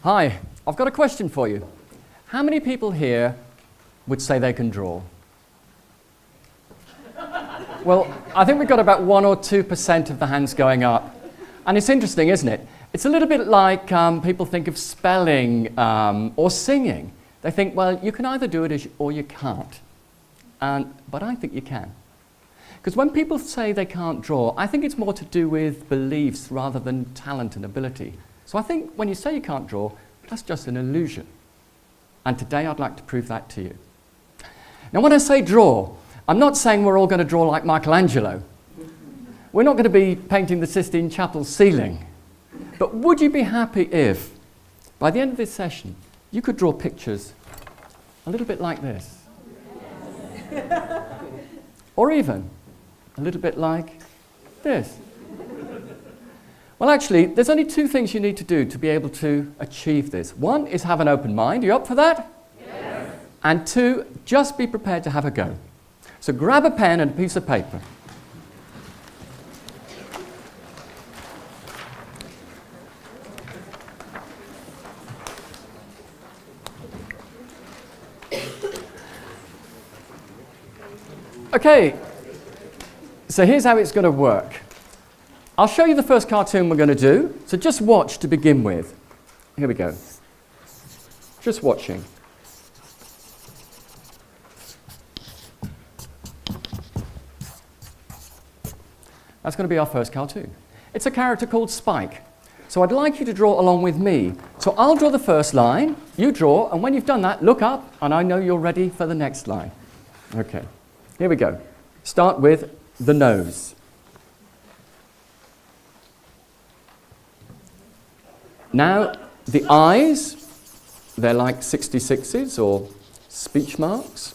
Hi, I've got a question for you. How many people here would say they can draw? Well, I think we've got about 1 or 2% of the hands going up. And it's interesting, isn't it? It's a little bit like people think of spelling or singing. They think, well, you can either do it or you can't. But I think you can. Because when people say they can't draw, I think it's more to do with beliefs rather than talent and ability. So I think when you say you can't draw, that's just an illusion. And today I'd like to prove that to you. Now when I say draw, I'm not saying we're all going to draw like Michelangelo. We're not going to be painting the Sistine Chapel ceiling. But would you be happy if, by the end of this session, you could draw pictures a little bit like this? Or even a little bit like this? Well, actually, there's only 2 things you need to do to be able to achieve this. 1 is have an open mind. Are you up for that? Yes. And 2, just be prepared to have a go. So grab a pen and a piece of paper. Okay, so here's how it's going to work. I'll show you the first cartoon we're going to do, so just watch to begin with. Here we go. Just watching. That's going to be our first cartoon. It's a character called Spike. So I'd like you to draw along with me. So I'll draw the first line, you draw, and when you've done that, look up, and I know you're ready for the next line. Okay, here we go. Start with the nose. Now, the eyes, they're like 66s or speech marks.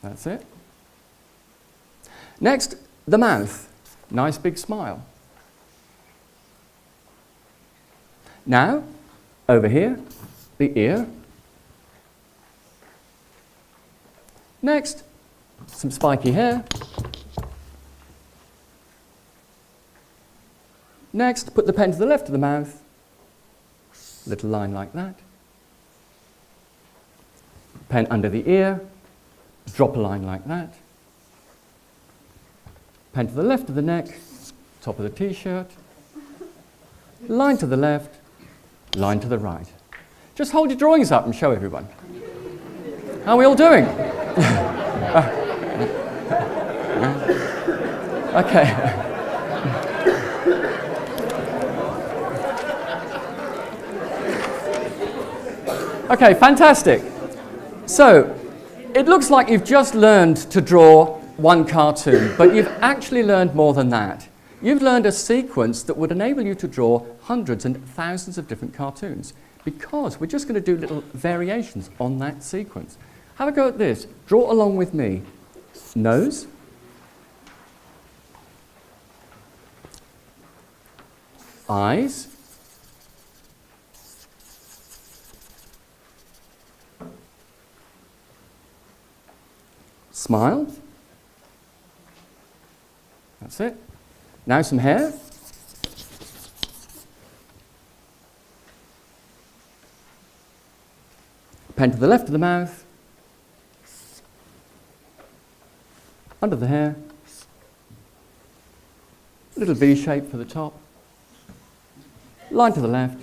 That's it. Next, the mouth. Nice big smile. Now, over here, the ear. Next, some spiky hair. Next, put the pen to the left of the mouth. Little line like that. Pen under the ear. Drop a line like that. Pen to the left of the neck. Top of the t-shirt. Line to the left. Line to the right. Just hold your drawings up and show everyone. How are we all doing? Okay. Okay, fantastic. So, it looks like you've just learned to draw one cartoon, but you've actually learned more than that. You've learned a sequence that would enable you to draw hundreds and thousands of different cartoons, because we're just going to do little variations on that sequence. Have a go at this. Draw along with me. Nose. Eyes. Smile. That's it. Now some hair. Pen to the left of the mouth. Under the hair. A little V shape for the top. Line to the left.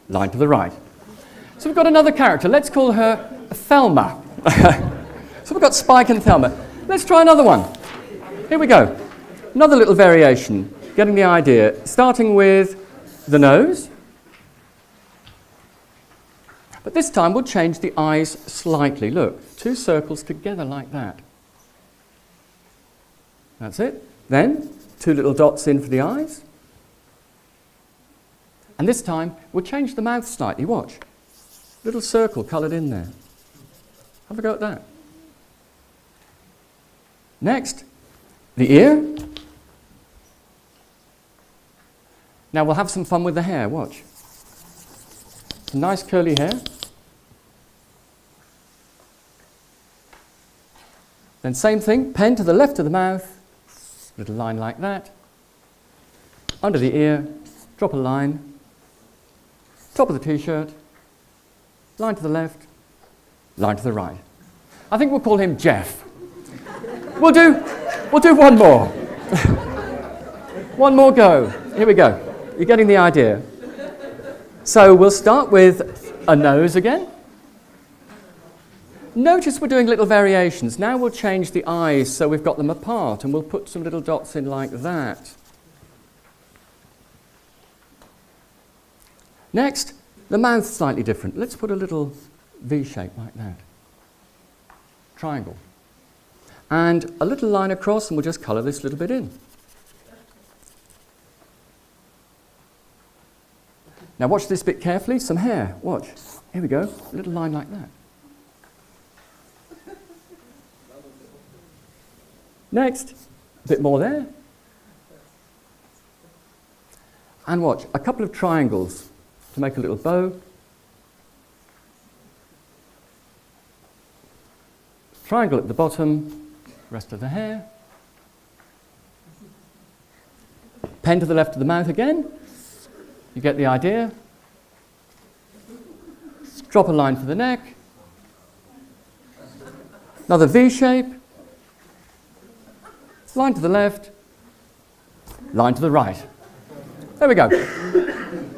Line to the right. So we've got another character. Let's call her Thelma. So we've got Spike and Thelma. Let's try another one. Here we go. Another little variation, getting the idea. Starting with the nose. But this time we'll change the eyes slightly. Look, 2 circles together like that. That's it. Then 2 little dots in for the eyes. And this time we'll change the mouth slightly. Watch. Little circle coloured in there. Have a go at that. Next, the ear. Now we'll have some fun with the hair, watch. Some nice curly hair. Then same thing, pen to the left of the mouth, little line like that. Under the ear, drop a line, top of the t-shirt, line to the left, line to the right. I think we'll call him Jeff. We'll do one more. One more go. Here we go. You're getting the idea. So we'll start with a nose again. Notice we're doing little variations. Now we'll change the eyes so we've got them apart, and we'll put some little dots in like that. Next, the mouth's slightly different. Let's put a little V shape like that. Triangle. And a little line across, and we'll just colour this little bit in. Now watch this bit carefully. Some hair. Watch. Here we go. A little line like that. Next, a bit more there. And watch, a couple of triangles to make a little bow. Triangle at the bottom, rest of the hair. Pen to the left of the mouth again. You get the idea. Drop a line for the neck. Another V shape. Line to the left, line to the right. There we go.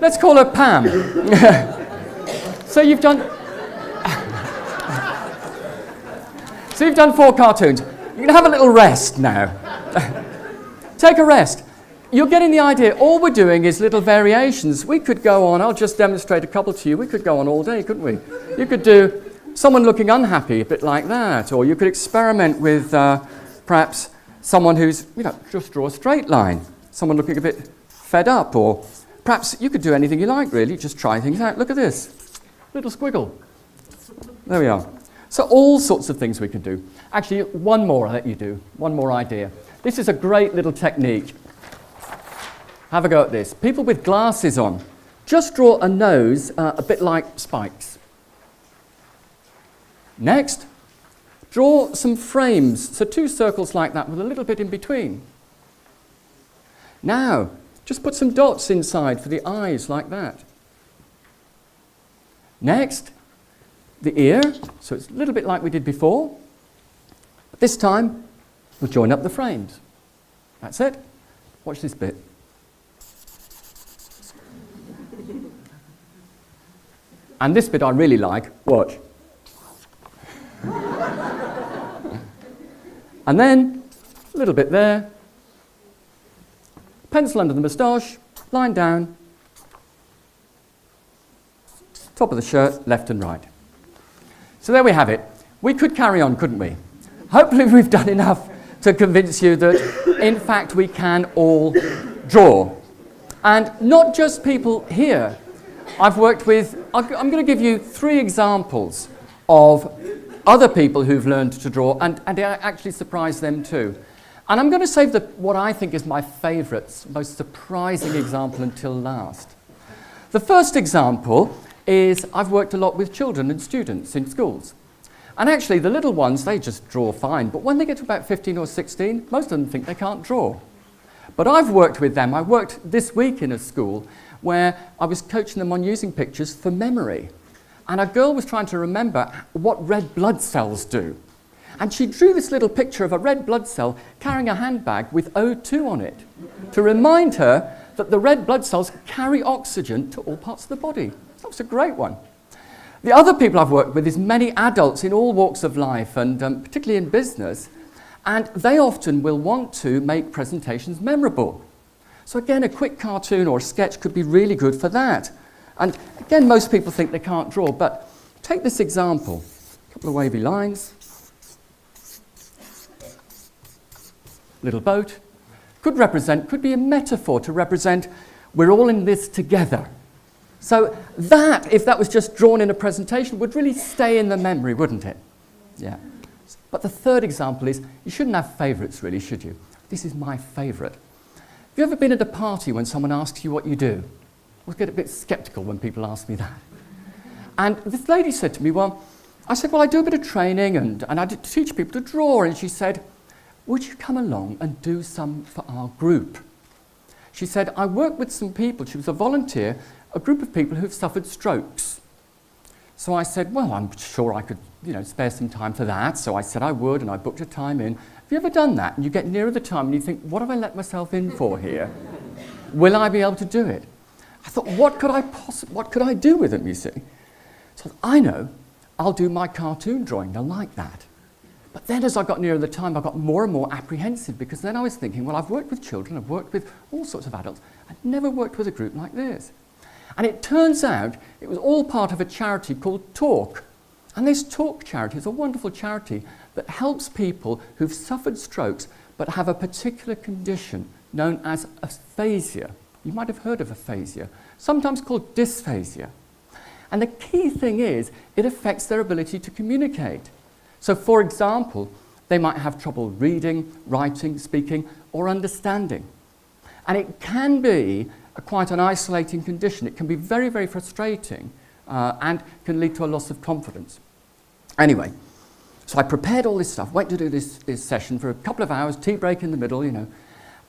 Let's call her Pam. So you've done 4 cartoons. You can have a little rest now. Take a rest. You're getting the idea. All we're doing is little variations. We could go on, I'll just demonstrate a couple to you. We could go on all day, couldn't we? You could do someone looking unhappy, a bit like that. Or you could experiment with perhaps someone who's, just draw a straight line. Someone looking a bit fed up, or perhaps you could do anything you like, really. Just try things out. Look at this. Little squiggle. There we are. So all sorts of things we can do. Actually, one more I'll let you do. One more idea. This is a great little technique. Have a go at this. People with glasses on. Just draw a nose a bit like spikes. Next, draw some frames, so 2 circles like that with a little bit in between. Now, just put some dots inside for the eyes like that. Next, the ear, so it's a little bit like we did before. But this time, we'll join up the frames. That's it. Watch this bit. And this bit I really like. Watch. And then, a little bit there, pencil under the moustache, line down, top of the shirt, left and right. So there we have it. We could carry on, couldn't we? Hopefully we've done enough to convince you that, in fact, we can all draw. And not just people here. I've worked with, I'm going to give you 3 examples of other people who've learned to draw, and I actually surprised them too. And I'm going to save what I think is my favourite, most surprising example until last. The first example is I've worked a lot with children and students in schools. And actually the little ones, they just draw fine, but when they get to about 15 or 16, most of them think they can't draw. But I've worked with them. I worked this week in a school where I was coaching them on using pictures for memory. And a girl was trying to remember what red blood cells do. And she drew this little picture of a red blood cell carrying a handbag with O2 on it to remind her that the red blood cells carry oxygen to all parts of the body. That was a great one. The other people I've worked with is many adults in all walks of life, and particularly in business, and they often will want to make presentations memorable. So again, a quick cartoon or a sketch could be really good for that. And again, most people think they can't draw, but take this example. A couple of wavy lines. Little boat. Could be a metaphor to represent we're all in this together. So that, if that was just drawn in a presentation, would really stay in the memory, wouldn't it? Yeah. But the third example is, you shouldn't have favourites really, should you? This is my favourite. Have you ever been at a party when someone asks you what you do? I get a bit sceptical when people ask me that. And this lady said to me, I do a bit of training and I teach people to draw. And she said, would you come along and do some for our group? She said, I work with some people, she was a volunteer, a group of people who've suffered strokes. So I said, well, I'm sure I could, spare some time for that. So I said I would, and I booked a time in. Have you ever done that? And you get nearer the time and you think, what have I let myself in for here? Will I be able to do it? I thought, what could I do with them, you see? So I know, I'll do my cartoon drawing, they'll like that. But then as I got nearer the time, I got more and more apprehensive, because then I was thinking, well, I've worked with children, I've worked with all sorts of adults, I've never worked with a group like this. And it turns out it was all part of a charity called Talk. And this Talk charity is a wonderful charity that helps people who've suffered strokes but have a particular condition known as aphasia. You might have heard of aphasia, sometimes called dysphasia. And the key thing is, it affects their ability to communicate. So, for example, they might have trouble reading, writing, speaking, or understanding. And it can be quite an isolating condition. It can be very, very frustrating and can lead to a loss of confidence. Anyway, so I prepared all this stuff, went to do this session for a couple of hours, tea break in the middle,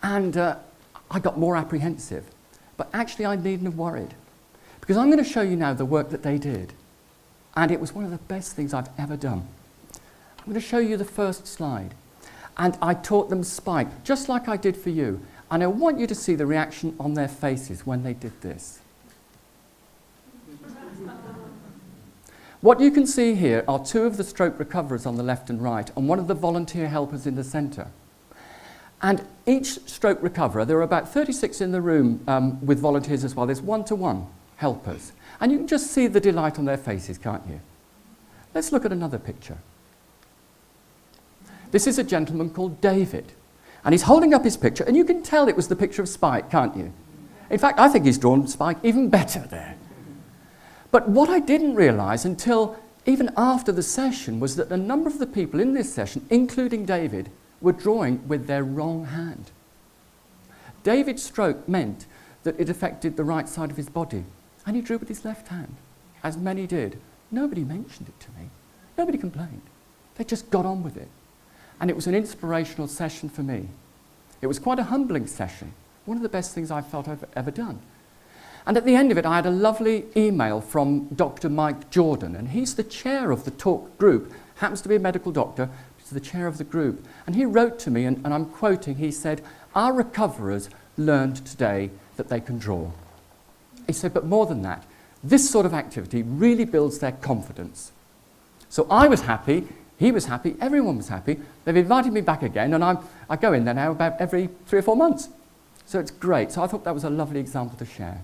and I got more apprehensive. But actually, I needn't have worried, because I'm going to show you now the work that they did. And it was one of the best things I've ever done. I'm going to show you the first slide. And I taught them Spike, just like I did for you. And I want you to see the reaction on their faces when they did this. What you can see here are two of the stroke recoverers on the left and right, and one of the volunteer helpers in the centre. And each stroke recoverer, there are about 36 in the room with volunteers as well. There's one-to-one helpers. And you can just see the delight on their faces, can't you? Let's look at another picture. This is a gentleman called David. And he's holding up his picture, and you can tell it was the picture of Spike, can't you? In fact, I think he's drawn Spike even better there. But what I didn't realise until even after the session was that a number of the people in this session, including David, were drawing with their wrong hand. David's stroke meant that it affected the right side of his body, and he drew with his left hand, as many did. Nobody mentioned it to me. Nobody complained. They just got on with it. And it was an inspirational session for me. It was quite a humbling session, one of the best things I felt I've ever done. And at the end of it, I had a lovely email from Dr. Mike Jordan, and he's the chair of the Talk group, happens to be a medical doctor, he's the chair of the group. And he wrote to me, and I'm quoting, he said, our recoverers learned today that they can draw. He said, but more than that, this sort of activity really builds their confidence. So I was happy, he was happy, everyone was happy. They've invited me back again, and I go in there now about every 3 or 4 months. So it's great. So I thought that was a lovely example to share.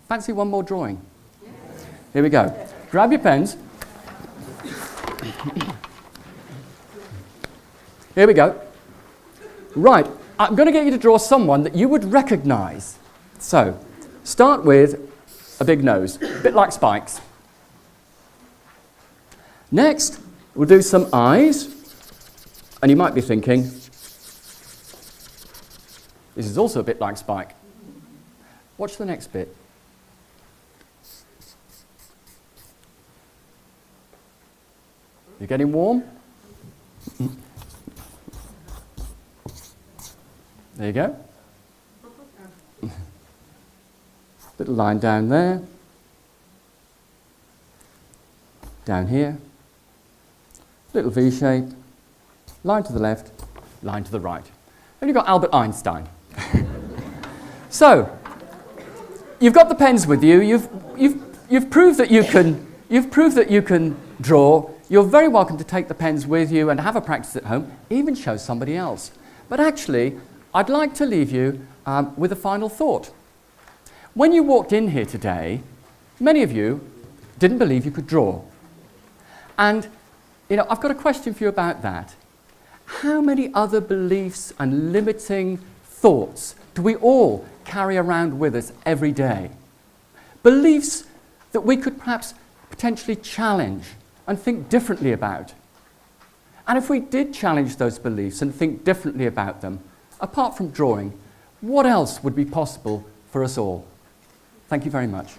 Fancy one more drawing? Yes. Here we go. Grab your pens. Here we go. Right, I'm going to get you to draw someone that you would recognise. So, start with a big nose, a bit like Spike's. Next, we'll do some eyes. And you might be thinking, this is also a bit like Spike. Watch the next bit. You're getting warm? There you go. Little line down there. Down here. Little V shape. Line to the left, line to the right. Then you've got Albert Einstein. So, you've got the pens with you. You've proved that you can. You've proved that you can draw. You're very welcome to take the pens with you and have a practice at home, even show somebody else. But actually, I'd like to leave you with a final thought. When you walked in here today, many of you didn't believe you could draw. And, I've got a question for you about that. How many other beliefs and limiting thoughts do we all carry around with us every day? Beliefs that we could perhaps potentially challenge and think differently about. And if we did challenge those beliefs and think differently about them, apart from drawing, what else would be possible for us all? Thank you very much.